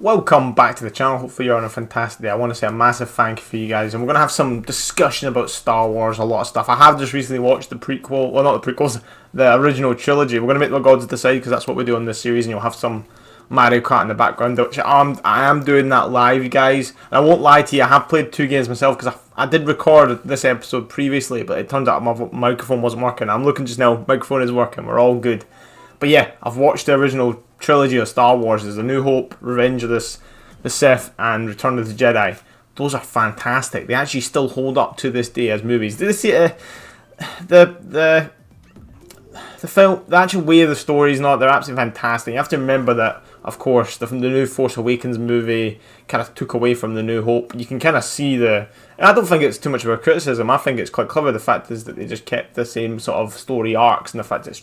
welcome back to the channel. Hopefully you're on a fantastic day. I want to say a massive thank you for you guys, and we're going to have some discussion about Star Wars, a lot of stuff. I have just recently watched the prequel, well, not the prequels, the original trilogy. We're going to make the gods decide, because that's what we do on this series, and you'll have some Mario Kart in the background, which I am doing that live, you guys. And I won't lie to you, I have played 2 games myself, because I did record this episode previously, but it turns out my microphone wasn't working. I'm looking just now, microphone is working, we're all good. But yeah, I've watched the original trilogy of Star Wars. There's A New Hope, Revenge of the Sith, and Return of the Jedi. Those are fantastic. They actually still hold up to this day as movies. Did you see the film, the actual way of the stories? Not, they're absolutely fantastic. You have to remember that, of course, the new Force Awakens movie kind of took away from The New Hope. You can kind of see and I don't think it's too much of a criticism. I think it's quite clever. The fact is that they just kept the same sort of story arcs, and the fact it's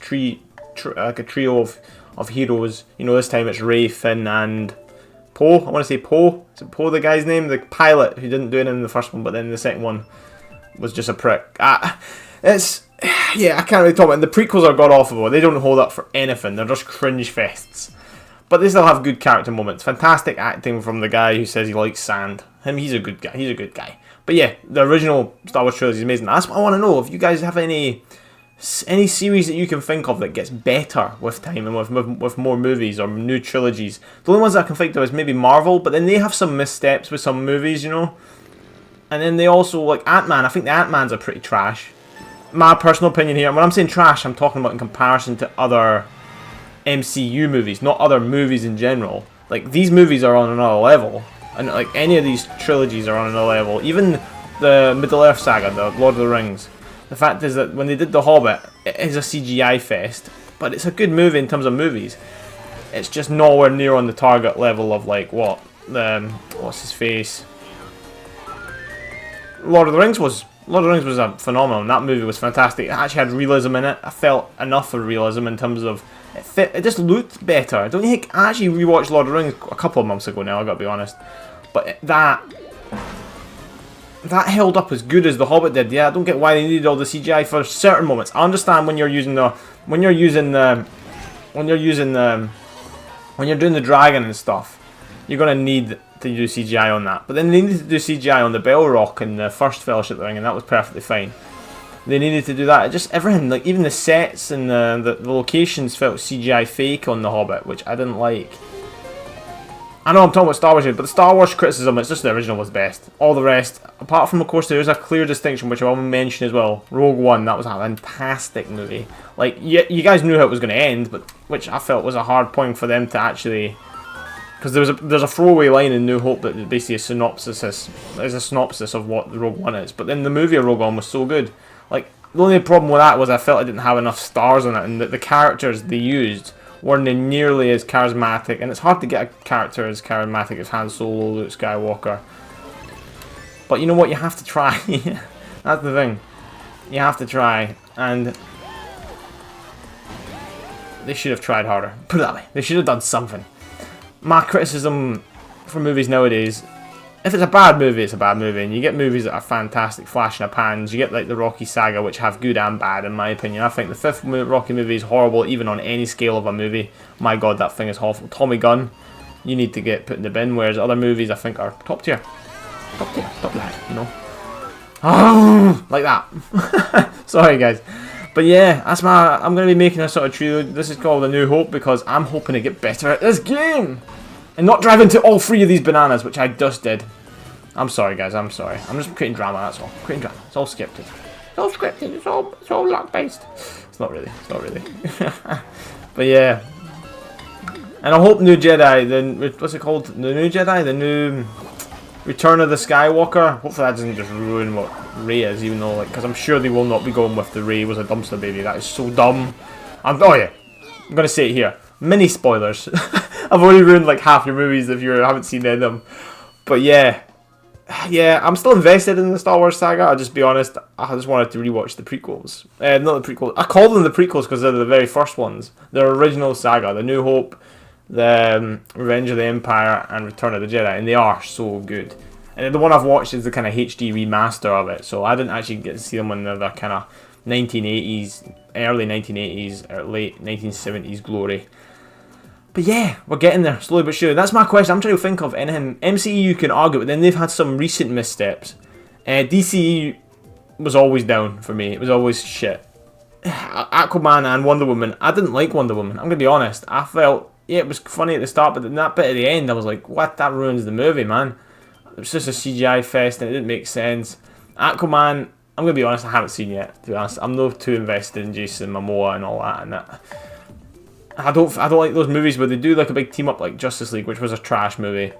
like a trio of heroes. You know, this time it's Rey, Finn, and Poe. I want to say Poe. Is it Poe the guy's name? The pilot who didn't do anything in the first one, but then the second one was just a prick. Yeah, I can't really talk about it. The prequels are god awful. They don't hold up for anything. They're just cringe fests. But they still have good character moments. Fantastic acting from the guy who says he likes sand. He's a good guy. He's a good guy. But yeah, the original Star Wars trilogy is amazing. That's what I want to know. If you guys have any series that you can think of that gets better with time and with more movies or new trilogies. The only ones that I can think of is maybe Marvel, but then they have some missteps with some movies, you know. And then they also, like Ant-Man, I think the Ant-Mans are pretty trash. My personal opinion here, and when I'm saying trash, I'm talking about in comparison to other MCU movies, not other movies in general. Like, these movies are on another level, and like any of these trilogies are on another level. Even the Middle-earth saga, the Lord of the Rings. The fact is that when they did The Hobbit, it is a CGI fest, but it's a good movie in terms of movies. It's just nowhere near on the target level of, like, what's his face? Lord of the Rings was a phenomenon. That movie was fantastic. It actually had realism in it. I felt enough of realism in terms of it just looked better. Don't you think? I actually rewatched Lord of the Rings a couple of months ago now, I gotta be honest. But that held up as good as The Hobbit did. Yeah, I don't get why they needed all the CGI for certain moments. I understand when you're doing the dragon and stuff, you're gonna need to do CGI on that. But then they needed to do CGI on the Balrog in the first Fellowship of the Ring, and that was perfectly fine. They needed to do that. Just everything, like even the sets and the locations felt CGI fake on The Hobbit, which I didn't like. I know I'm talking about Star Wars here, but the Star Wars criticism, it's just the original was best. All the rest, apart from, of course, there is a clear distinction, which I will mention as well. Rogue One, that was a fantastic movie. Like, you guys knew how it was going to end, but which I felt was a hard point for them to actually... Because there's a throwaway line in New Hope that basically is a synopsis of what the Rogue One is. But then the movie of Rogue One was so good. Like, the only problem with that was I felt I didn't have enough stars on it, and that the characters they used weren't nearly as charismatic, and it's hard to get a character as charismatic as Han Solo, Luke Skywalker. But you know what? You have to try. That's the thing. You have to try, and they should have tried harder. Put it that way. They should have done something. My criticism for movies nowadays, if it's a bad movie, it's a bad movie, and you get movies that are fantastic, flash in the pans. You get like the Rocky saga, which have good and bad, in my opinion. I think the 5th Rocky movie is horrible, even on any scale of a movie. My god, that thing is awful. Tommy Gunn, you need to get put in the bin, whereas other movies I think are top tier. Top tier, top line, you know. Oh, like that. Sorry guys. But yeah, I'm going to be making a sort of trio. This is called A New Hope, because I'm hoping to get better at this game. And not drive into all 3 of these bananas, which I just did. I'm sorry, guys. I'm sorry. I'm just creating drama. That's all. Creating drama. It's all scripted. It's all scripted. It's all luck based. It's not really. It's not really. But yeah. And I hope New Jedi. Then what's it called? The New Jedi. The new Return of the Skywalker. Hopefully that doesn't just ruin what Rey is, even though, like, because I'm sure they will not be going with the Rey was a dumpster baby. That is so dumb. Oh yeah. I'm gonna say it here. Mini spoilers. I've already ruined like half your movies if you haven't seen any of them. But yeah, I'm still invested in the Star Wars saga. I'll just be honest. I just wanted to rewatch the prequels. Not the prequels. I call them the prequels because they're the very first ones. The original saga, The New Hope, the Revenge of the Empire, and Return of the Jedi, and they are so good. And the one I've watched is the kind of HD remaster of it. So I didn't actually get to see them when they're the kind of 1980s, early 1980s, or late 1970s glory. But yeah, we're getting there, slowly but surely. That's my question. I'm trying to think of anything. MCU you can argue, but then they've had some recent missteps. DCE was always down for me. It was always shit. Aquaman and Wonder Woman. I didn't like Wonder Woman. I'm going to be honest. I felt, yeah, it was funny at the start, but in that bit at the end, I was like, what? That ruins the movie, man. It was just a CGI fest and it didn't make sense. Aquaman, I'm going to be honest, I haven't seen yet, to be honest. I'm not too invested in Jason Momoa and all that. And that. I don't like those movies where they do like a big team up like Justice League, which was a trash movie.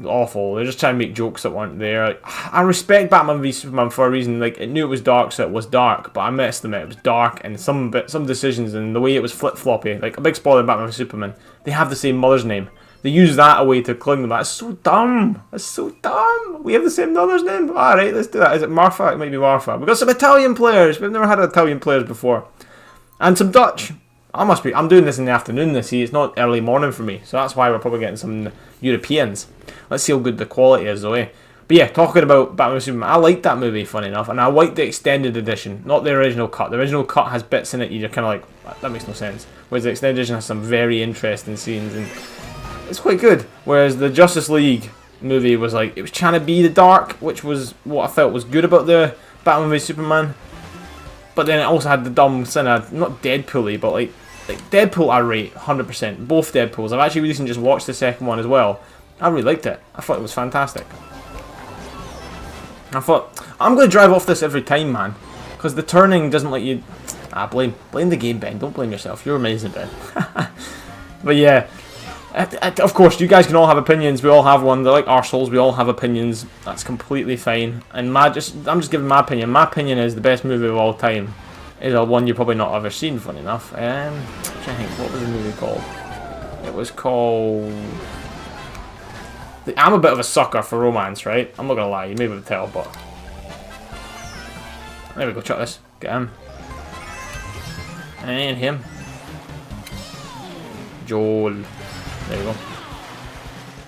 Awful. They're just trying to make jokes that weren't there. I respect Batman v Superman for a reason. Like, it knew it was dark, so it was dark, but I missed them. It was dark, and some decisions and the way it was flip floppy. Like, a big spoiler in Batman v Superman. They have the same mother's name. They use that a way to cling them. That's so dumb. That's so dumb. We have the same mother's name. All right, let's do that. Is it Martha? It might be Martha. We've got some Italian players. We've never had Italian players before, and some Dutch. I'm doing this in the afternoon this year. It's not early morning for me. So that's why we're probably getting some Europeans. Let's see how good the quality is though, eh? But yeah, talking about Batman v Superman, I liked that movie, funny enough. And I liked the extended edition, not the original cut. The original cut has bits in it you're kind of like, that makes no sense. Whereas the extended edition has some very interesting scenes. And it's quite good. Whereas the Justice League movie was like, it was trying to be the dark, which was what I felt was good about the Batman v Superman. But then it also had the dumb sin of, not Deadpool-y, but like Deadpool I rate 100%. Both Deadpools. I've actually recently just watched the second one as well. I really liked it. I thought it was fantastic. I thought, I'm going to drive off this every time, man. Because the turning doesn't let you... blame the game, Ben. Don't blame yourself. You're amazing, Ben. But yeah. Of course, you guys can all have opinions. We all have one. They're like arseholes. We all have opinions. That's completely fine. And I'm just giving my opinion. My opinion is the best movie of all time. Is a one you've probably not ever seen, funny enough. I'm trying to think, what was the movie called? It was called... I'm a bit of a sucker for romance, right? I'm not gonna lie, you may be able to tell, but... There we go, check this. Get him. And him. Joel. There you go.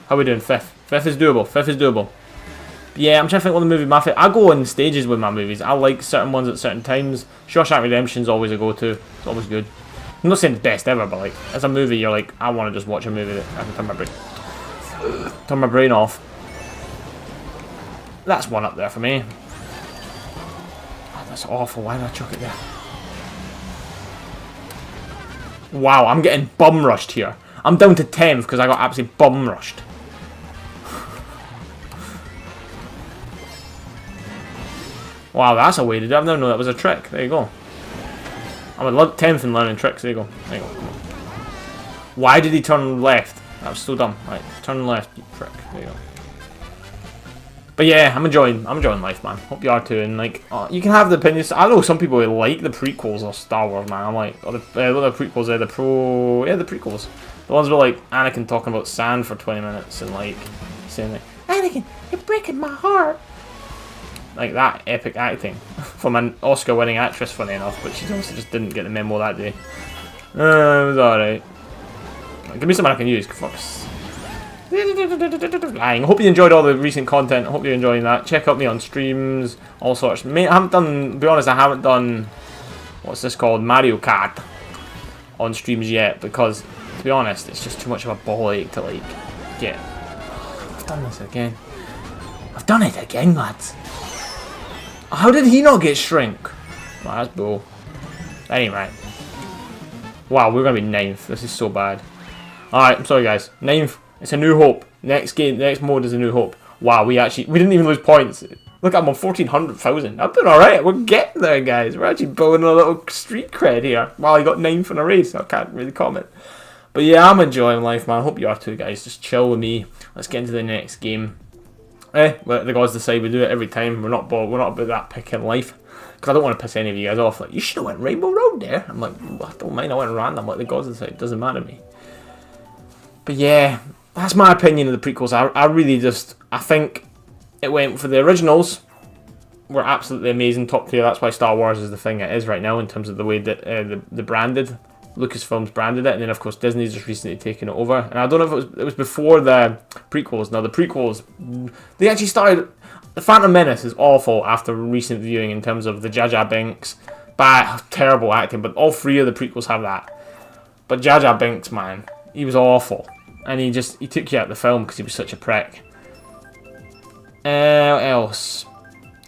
How are we doing? Fifth. Fifth is doable. Fifth is doable. Yeah, I'm trying to think what the movie I go in stages with my movies. I like certain ones at certain times. Shawshank Redemption's always a go-to. It's always good. I'm not saying the best ever, but like as a movie, you're like, I want to just watch a movie that I can turn my brain off. That's one up there for me. Oh, that's awful. Why did I chuck it there? Wow, I'm getting bum rushed here. I'm down to 10th because I got absolutely bum rushed. Wow, that's a way to do it. I've never known that was a trick. There you go. I'm at 10th in learning tricks. There you go. There you go. Come on. Why did he turn left? That was so dumb. Right, turn left, you prick. There you go. But yeah, I'm enjoying life, man. Hope you are too. And like, you can have the opinions. I know some people who like the prequels of Star Wars, man. I'm like, what are the prequels? The prequels. The ones where like Anakin talking about sand for 20 minutes and like saying like, Anakin, you're breaking my heart. Like that epic acting from an Oscar-winning actress, funny enough, but she also just didn't get the memo that day. It was alright. Give me something I can use. Fucks. I hope you enjoyed all the recent content. I hope you're enjoying that. Check out me on streams, all sorts. I haven't done, to be honest, I haven't done, what's this called, Mario Kart on streams yet, because, to be honest, it's just too much of a ball ache to, like, get. I've done this again. I've done it again, lads. How did he not get shrink? Well, that's bull. Anyway. Wow, we're going to be 9th. This is so bad. Alright, I'm sorry, guys. 9th. It's a new hope. Next game, the next mode is a new hope. Wow, we didn't even lose points. Look, I'm on 1,400,000. I'm doing alright. We're getting there, guys. We're actually building a little street cred here. Wow, I got 9th in a race. So I can't really comment. But yeah, I'm enjoying life, man. I hope you are too, guys. Just chill with me. Let's get into the next game. Let the gods decide. We do it every time. We're not about that pick in life. Because I don't want to piss any of you guys off. Like, you should have went Rainbow Road there. I'm like, well, I don't mind. I went random. Let the gods decide. It doesn't matter to me. But yeah, that's my opinion of the prequels. I think it went for the originals. Were absolutely amazing, top tier. That's why Star Wars is the thing it is right now in terms of the way that the branded. Lucasfilms branded it, and then of course Disney's just recently taken it over. And I don't know if it was before the prequels. Now the prequels, they actually started. The Phantom Menace is awful after recent viewing in terms of the Jar Jar Binks, bad, terrible acting. But all three of the prequels have that. But Jar Jar Binks, man, he was awful, and he took you out of the film because he was such a prick. What else?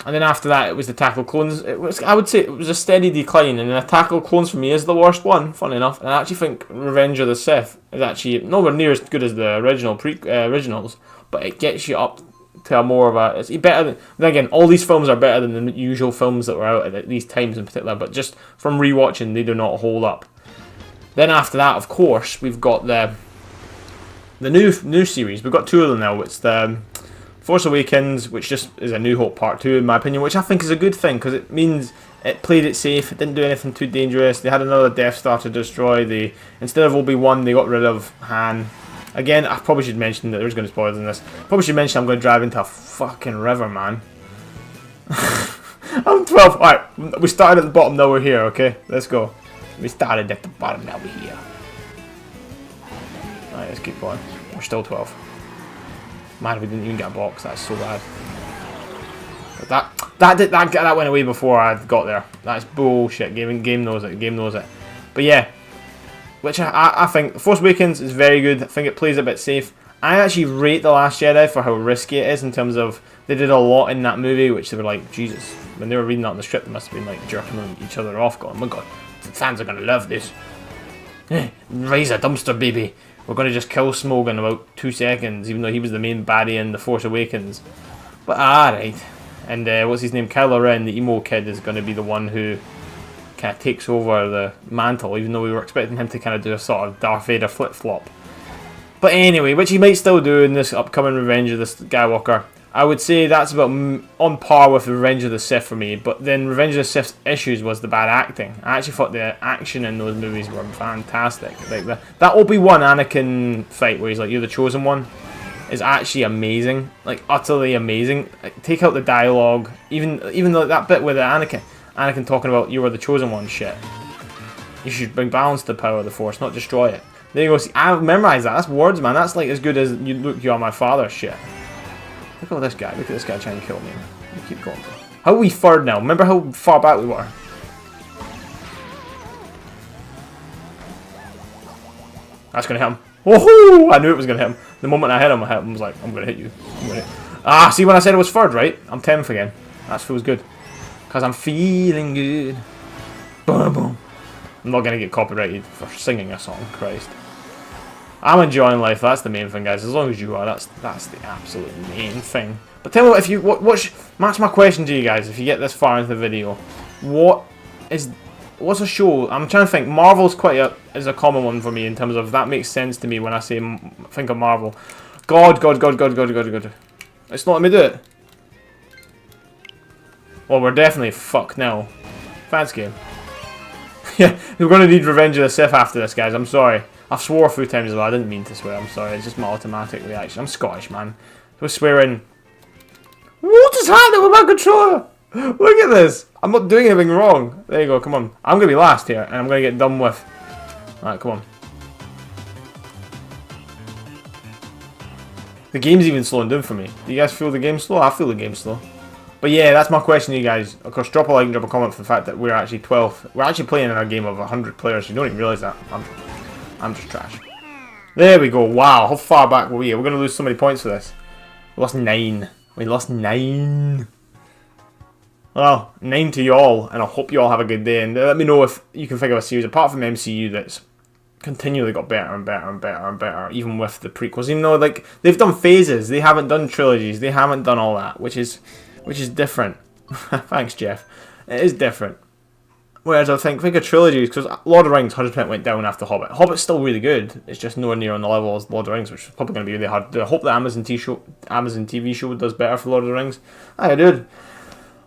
And then after that, it was the Attack of Clones. I would say it was a steady decline, and the Attack of Clones for me is the worst one, funny enough. And I actually think Revenge of the Sith is actually nowhere near as good as the originals, but it gets you up to a more of a... It's better than... Then again, all these films are better than the usual films that were out at these times in particular, but just from rewatching, they do not hold up. Then after that, of course, we've got the new series. We've got two of them now. It's the Force Awakens, which just is a New Hope Part 2, in my opinion, which I think is a good thing, because it means it played it safe, it didn't do anything too dangerous. They had another Death Star to destroy. Instead of Obi-Wan, they got rid of Han. Again, I probably should mention that there's going to be spoilers in this. Probably should mention I'm going to drive into a fucking river, man. I'm 12. Alright, we started at the bottom, now we're here, okay? Let's go. We started at the bottom, now we're here. Alright, let's keep going. We're still 12. Man, we didn't even get a box. That's so bad. But that went away before I got there. That's bullshit. Game knows it. Game knows it. But yeah, which I think Force Awakens is very good. I think it plays a bit safe. I actually rate The Last Jedi for how risky it is in terms of they did a lot in that movie, which they were like, Jesus, when they were reading that in the script, they must have been like jerking each other off, going, oh my god, the fans are gonna love this. Raise a dumpster, baby. We're going to just kill Smaug in about 2 seconds, even though he was the main baddie in The Force Awakens. But alright. And what's his name? Kylo Ren, the emo kid, is going to be the one who kind of takes over the mantle, even though we were expecting him to kind of do a sort of Darth Vader flip-flop. But anyway, which he might still do in this upcoming Revenge of the Skywalker. I would say that's about on par with Revenge of the Sith for me, but then Revenge of the Sith's issues was the bad acting. I actually thought the action in those movies were fantastic. Like that Obi-Wan Anakin fight where he's like, you're the chosen one, is actually amazing. Like, utterly amazing. Like, take out the dialogue, even though that bit with Anakin talking about you were the chosen one shit. You should bring balance to the power of the Force, not destroy it. There you go. See, I memorized that. That's words, man. That's like as good as you are my father shit. Look at this guy. Look at this guy trying to kill me. Keep going. How are we third now? Remember how far back we were? That's going to hit him. Woohoo! I knew it was going to hit him. The moment I hit him, I was like, I'm going to hit you. Ah, see when I said it was third, right? I'm 10th again. That feels good. Because I'm feeling good. Boom, boom. I'm not going to get copyrighted for singing a song. Christ. I'm enjoying life. That's the main thing, guys. As long as you are, that's the absolute main thing. But tell me what, if you that's my question to you guys. If you get this far into the video, what's a show? I'm trying to think. Marvel's is a common one for me in terms of that makes sense to me when I say think of Marvel. God. It's not let me do it. Well, we're definitely fucked now. Fans game. Yeah, we're gonna need Revenge of the Sith after this, guys. I'm sorry. I've swore a few times as well. I didn't mean to swear. I'm sorry. It's just my automatic reaction. I'm Scottish, man. So swearing. What is happening with my controller? Look at this. I'm not doing anything wrong. There you go. Come on. I'm going to be last here. And I'm going to get done with. Alright, come on. The game's even slowing down for me. Do you guys feel the game slow? I feel the game slow. But yeah, that's my question to you guys. Of course, drop a like and drop a comment for the fact that we're actually 12th. We're actually playing in a game of 100 players. You don't even realise that. I'm just trash. There we go. Wow, how far back were we? We're going to lose so many points for this. We lost 9. We lost 9. Well, 9 to y'all, and I hope you all have a good day. And let me know if you can think of a series apart from MCU that's continually got better and better and better and better, even with the prequels. Even though like they've done phases, they haven't done trilogies, they haven't done all that, which is different. Thanks, Jeff. It is different. Whereas I think of trilogies, because Lord of the Rings 100% went down after Hobbit. Hobbit's still really good. It's just nowhere near on the level as Lord of the Rings, which is probably going to be really hard. I hope the Amazon TV show does better for Lord of the Rings. I did.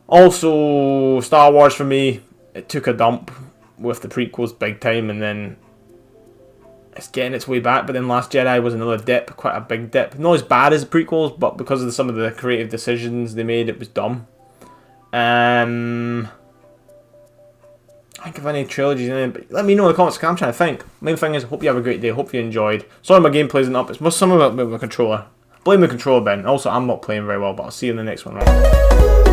Also, Star Wars for me, it took a dump with the prequels big time, and then it's getting its way back. But then Last Jedi was another dip, quite a big dip. Not as bad as the prequels, but because of some of the creative decisions they made, it was dumb. I think of any trilogies, but let me know in the comments, because I'm trying to think. Main thing is, hope you have a great day, hope you enjoyed. Sorry my gameplay isn't up, it's most some of it with my controller. Blame the controller, Ben. Also, I'm not playing very well, but I'll see you in the next one, right?